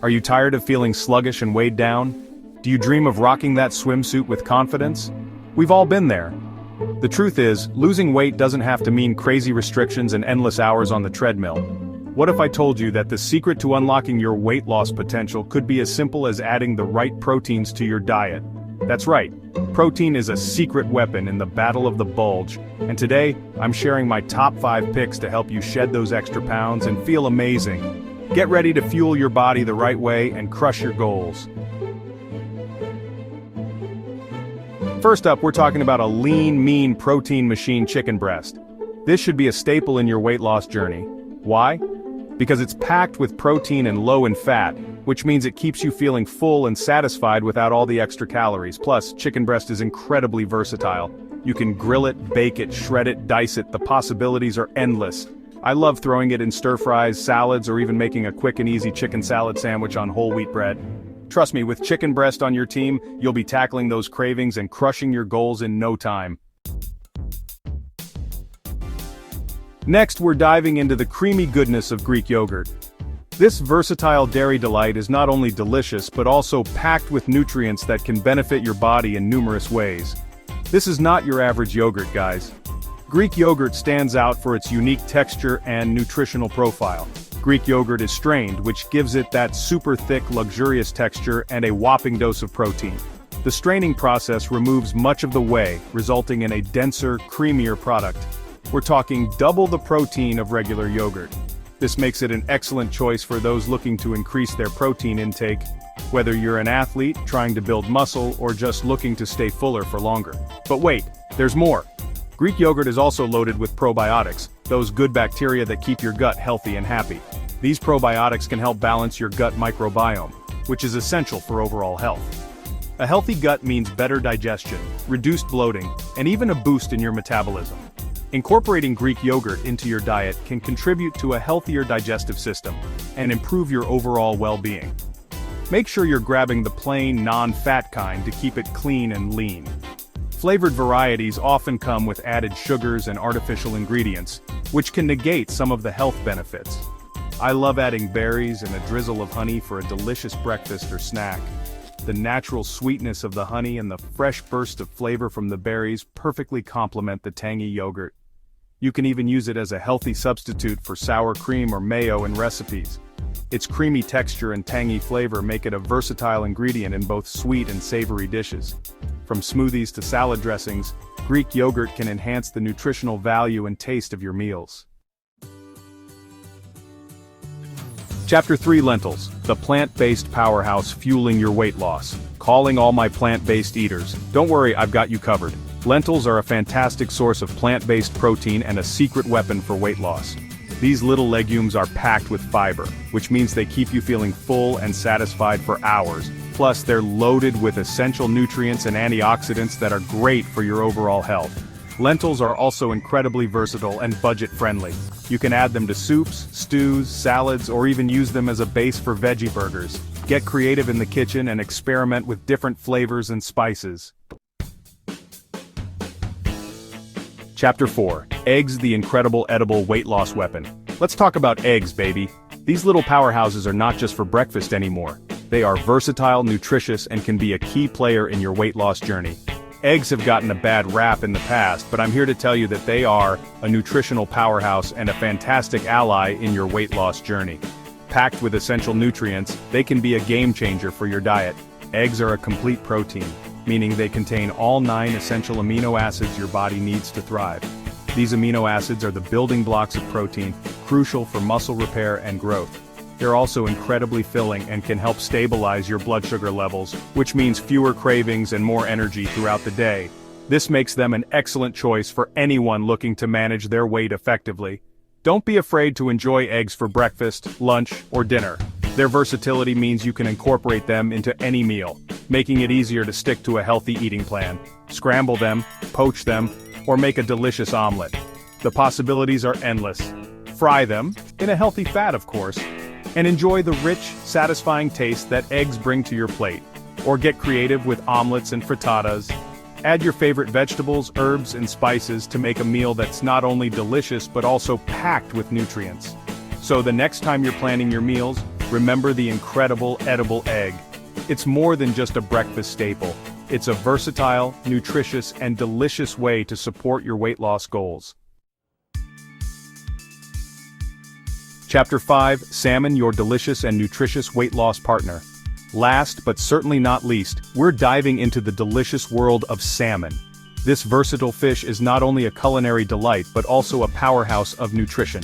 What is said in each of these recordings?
Are you tired of feeling sluggish and weighed down? Do you dream of rocking that swimsuit with confidence? We've all been there. The truth is, losing weight doesn't have to mean crazy restrictions and endless hours on the treadmill. What if I told you that the secret to unlocking your weight loss potential could be as simple as adding the right proteins to your diet? That's right, protein is a secret weapon in the battle of the bulge, and today, I'm sharing my top 5 picks to help you shed those extra pounds and feel amazing. Get ready to fuel your body the right way and crush your goals. First up, we're talking about a lean, mean protein machine chicken breast. This should be a staple in your weight loss journey. Why? Because it's packed with protein and low in fat, which means it keeps you feeling full and satisfied without all the extra calories. Plus, chicken breast is incredibly versatile. You can grill it, bake it, shred it, dice it, the possibilities are endless. I love throwing it in stir-fries, salads, or even making a quick and easy chicken salad sandwich on whole wheat bread. Trust me, with chicken breast on your team, you'll be tackling those cravings and crushing your goals in no time. Next, we're diving into the creamy goodness of Greek yogurt. This versatile dairy delight is not only delicious but also packed with nutrients that can benefit your body in numerous ways. This is not your average yogurt, guys. Greek yogurt stands out for its unique texture and nutritional profile. Greek yogurt is strained, which gives it that super thick, luxurious texture and a whopping dose of protein. The straining process removes much of the whey, resulting in a denser, creamier product. We're talking double the protein of regular yogurt. This makes it an excellent choice for those looking to increase their protein intake, whether you're an athlete trying to build muscle or just looking to stay fuller for longer. But wait, there's more. Greek yogurt is also loaded with probiotics, those good bacteria that keep your gut healthy and happy. These probiotics can help balance your gut microbiome, which is essential for overall health. A healthy gut means better digestion, reduced bloating, and even a boost in your metabolism. Incorporating Greek yogurt into your diet can contribute to a healthier digestive system and improve your overall well-being. Make sure you're grabbing the plain, non-fat kind to keep it clean and lean. Flavored varieties often come with added sugars and artificial ingredients, which can negate some of the health benefits. I love adding berries and a drizzle of honey for a delicious breakfast or snack. The natural sweetness of the honey and the fresh burst of flavor from the berries perfectly complement the tangy yogurt. You can even use it as a healthy substitute for sour cream or mayo in recipes. Its creamy texture and tangy flavor make it a versatile ingredient in both sweet and savory dishes. From smoothies to salad dressings, Greek yogurt can enhance the nutritional value and taste of your meals. Chapter 3: Lentils, the plant-based powerhouse fueling your weight loss. Calling all my plant-based eaters. Don't worry, I've got you covered. Lentils are a fantastic source of plant-based protein and a secret weapon for weight loss. These little legumes are packed with fiber, which means they keep you feeling full and satisfied for hours. Plus, they're loaded with essential nutrients and antioxidants that are great for your overall health. Lentils are also incredibly versatile and budget-friendly. You can add them to soups, stews, salads, or even use them as a base for veggie burgers. Get creative in the kitchen and experiment with different flavors and spices. Chapter 4: Eggs, the incredible edible weight loss weapon. Let's talk about eggs, baby. These little powerhouses are not just for breakfast anymore. They are versatile, nutritious, and can be a key player in your weight loss journey. Eggs have gotten a bad rap in the past, but I'm here to tell you that they are a nutritional powerhouse and a fantastic ally in your weight loss journey. Packed with essential nutrients, they can be a game changer for your diet. Eggs are a complete protein, meaning they contain all 9 essential amino acids your body needs to thrive. These amino acids are the building blocks of protein, crucial for muscle repair and growth. They're also incredibly filling and can help stabilize your blood sugar levels, which means fewer cravings and more energy throughout the day. This makes them an excellent choice for anyone looking to manage their weight effectively. Don't be afraid to enjoy eggs for breakfast, lunch, or dinner. Their versatility means you can incorporate them into any meal, making it easier to stick to a healthy eating plan. Scramble them, poach them, or make a delicious omelet. The possibilities are endless. Fry them, in a healthy fat of course, and enjoy the rich, satisfying taste that eggs bring to your plate. Or get creative with omelets and frittatas. Add your favorite vegetables, herbs, and spices to make a meal that's not only delicious but also packed with nutrients. So the next time you're planning your meals, remember the incredible edible egg. It's more than just a breakfast staple. It's a versatile, nutritious, and delicious way to support your weight loss goals. Chapter 5, Salmon, your delicious and nutritious weight loss partner. Last but certainly not least, we're diving into the delicious world of salmon. This versatile fish is not only a culinary delight but also a powerhouse of nutrition.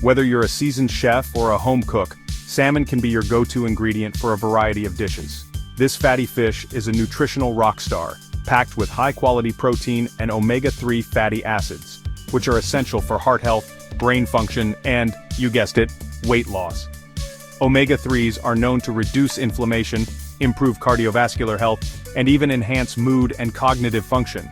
Whether you're a seasoned chef or a home cook, salmon can be your go-to ingredient for a variety of dishes. This fatty fish is a nutritional rock star, packed with high-quality protein and omega-3 fatty acids, which are essential for heart health, brain function, and, you guessed it, weight loss. Omega-3s are known to reduce inflammation, improve cardiovascular health, and even enhance mood and cognitive function.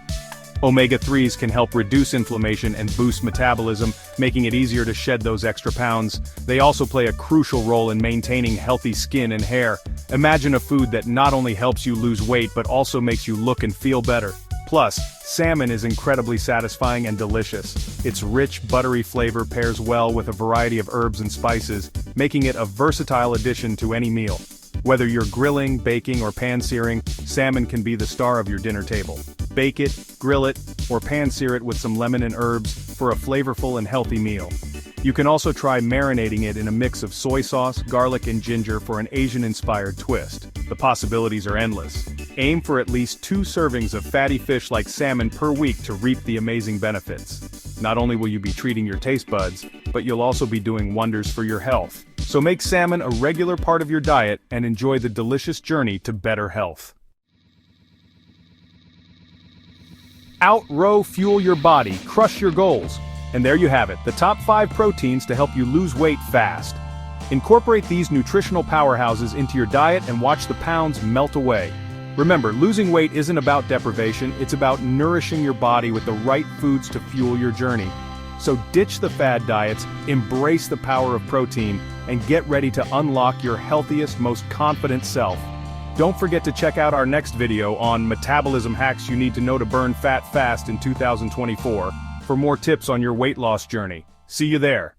Omega-3s can help reduce inflammation and boost metabolism, making it easier to shed those extra pounds. They also play a crucial role in maintaining healthy skin and hair. Imagine a food that not only helps you lose weight but also makes you look and feel better. Plus, salmon is incredibly satisfying and delicious. Its rich, buttery flavor pairs well with a variety of herbs and spices, making it a versatile addition to any meal. Whether you're grilling, baking, or pan-searing, salmon can be the star of your dinner table. Bake it, grill it, or pan-sear it with some lemon and herbs for a flavorful and healthy meal. You can also try marinating it in a mix of soy sauce, garlic, and ginger for an Asian-inspired twist. The possibilities are endless. Aim for at least 2 servings of fatty fish like salmon per week to reap the amazing benefits. Not only will you be treating your taste buds, but you'll also be doing wonders for your health. So make salmon a regular part of your diet and enjoy the delicious journey to better health. Out-row, fuel your body, crush your goals. And there you have it, the top 5 proteins to help you lose weight fast. Incorporate these nutritional powerhouses into your diet and watch the pounds melt away. Remember, losing weight isn't about deprivation, it's about nourishing your body with the right foods to fuel your journey. So ditch the fad diets, embrace the power of protein, and get ready to unlock your healthiest, most confident self. Don't forget to check out our next video on metabolism hacks you need to know to burn fat fast in 2024 for more tips on your weight loss journey. See you there.